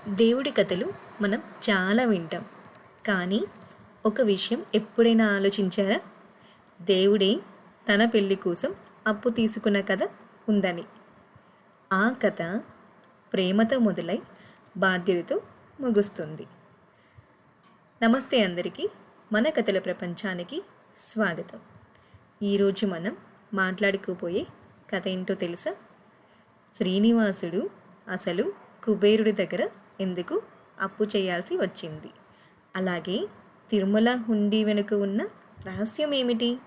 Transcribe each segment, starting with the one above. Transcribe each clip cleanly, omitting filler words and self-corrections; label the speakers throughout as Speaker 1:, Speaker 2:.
Speaker 1: దేవుడి కథలు మనం చాలా వింటాం. కానీ ఒక విషయం ఎప్పుడైనా ఆలోచించారా? దేవుడే తన పెళ్లి కోసం అప్పు తీసుకున్న కథ ఉందని. ఆ కథ ప్రేమతో మొదలై బాధ్యతతో ముగుస్తుంది. నమస్తే అందరికీ, మన కథల ప్రపంచానికి స్వాగతం. ఈరోజు మనం మాట్లాడుకోబోయే కథ ఏంటో తెలుసా? శ్రీనివాసుడు అసలు కుబేరుడి దగ్గర ఎందుకు అప్పు చేయాల్సి వచ్చింది, అలాగే తిరుమల హుండీ వెనుక ఉన్న రహస్యం ఏమిటి?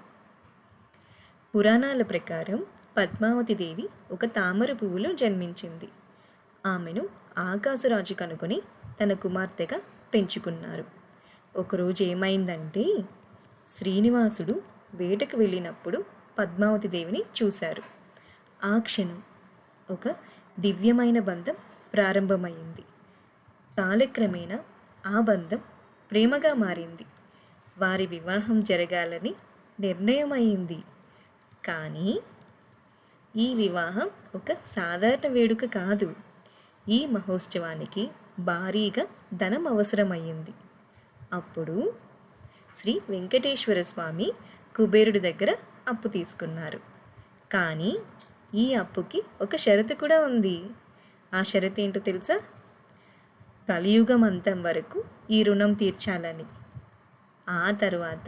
Speaker 1: పురాణాల ప్రకారం పద్మావతి దేవి ఒక తామర పువ్వులో జన్మించింది. ఆమెను ఆకాశరాజు కనుకొని తన కుమార్తెగా పెంచుకున్నారు. ఒకరోజు ఏమైందంటే, శ్రీనివాసుడు వేటకు వెళ్ళినప్పుడు పద్మావతి దేవిని చూశారు. ఆ క్షణం ఒక దివ్యమైన బంధం ప్రారంభమైంది. కాలక్రమేణా ఆ బంధం ప్రేమగా మారింది. వారి వివాహం జరగాలని నిర్ణయమైంది. కానీ ఈ వివాహం ఒక సాధారణ వేడుక కాదు. ఈ మహోత్సవానికి భారీగా ధనం అవసరమయ్యింది. అప్పుడు శ్రీ వెంకటేశ్వర స్వామి కుబేరుడి దగ్గర అప్పు తీసుకున్నారు. కానీ ఈ అప్పుకి ఒక షరతు కూడా ఉంది. ఆ షరతు ఏంటో తెలుసా? కలియుగమంతం వరకు ఈ రుణం తీర్చాలని. ఆ తరువాత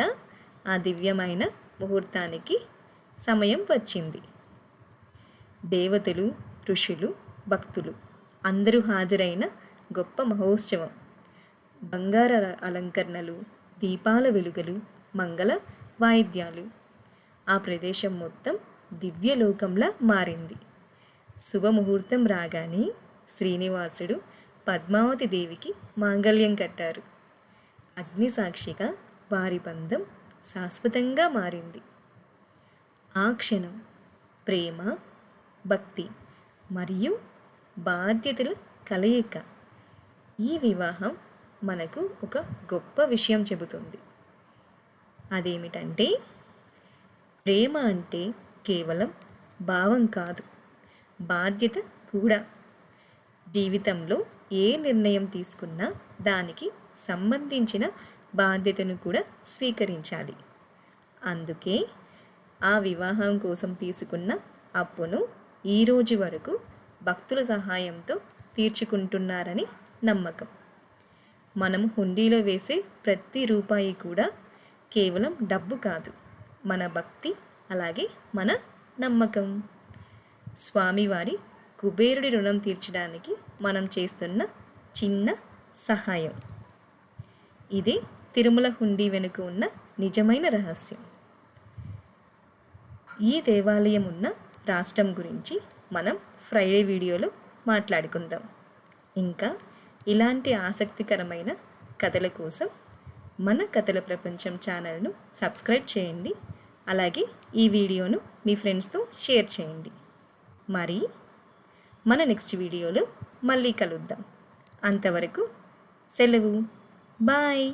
Speaker 1: ఆ దివ్యమైన ముహూర్తానికి సమయం వచ్చింది. దేవతలు, ఋషులు, భక్తులు అందరూ హాజరైన గొప్ప మహోత్సవం. బంగార అలంకరణలు, దీపాల వెలుగులు, మంగళ వాయిద్యాలు. ఆ ప్రదేశం మొత్తం దివ్యలోకంలా మారింది. శుభముహూర్తం రాగానే శ్రీనివాసుడు పద్మావతి దేవికి మాంగళ్యం కట్టారు. అగ్ని సాక్షిగా వారి బంధం శాశ్వతంగా మారింది. ఆ క్షణం ప్రేమ, భక్తి మరియు బాధ్యతల కలయిక. ఈ వివాహం మనకు ఒక గొప్ప విషయం చెబుతుంది. అదేమిటంటే, ప్రేమ అంటే కేవలం భావం కాదు, బాధ్యత కూడా. జీవితంలో ఏ నిర్ణయం తీసుకున్నా దానికి సంబంధించిన బాధ్యతను కూడా స్వీకరించాలి. అందుకే ఆ వివాహం కోసం తీసుకున్న అప్పును ఈరోజు వరకు భక్తుల సహాయంతో తీర్చుకుంటున్నారని నమ్మకం. మనం హుండీలో వేసే ప్రతి రూపాయి కూడా కేవలం డబ్బు కాదు, మన భక్తి, అలాగే మన నమ్మకం. స్వామివారి కుబేరుడి రుణం తీర్చడానికి మనం చేస్తున్న చిన్న సహాయం. ఇదే తిరుమల హుండీ వెనుక ఉన్న నిజమైన రహస్యం. ఈ దేవాలయం ఉన్న రాష్ట్రం గురించి మనం ఫ్రైడే వీడియోలో మాట్లాడుకుందాం. ఇంకా ఇలాంటి ఆసక్తికరమైన కథల కోసం మన కథల ప్రపంచం ఛానల్ను సబ్స్క్రైబ్ చేయండి. అలాగే ఈ వీడియోను మీ ఫ్రెండ్స్తో షేర్ చేయండి. మరి మన నెక్స్ట్ వీడియోలో మళ్ళీ కలుద్దాం. అంతవరకు సెలవు. బాయ్.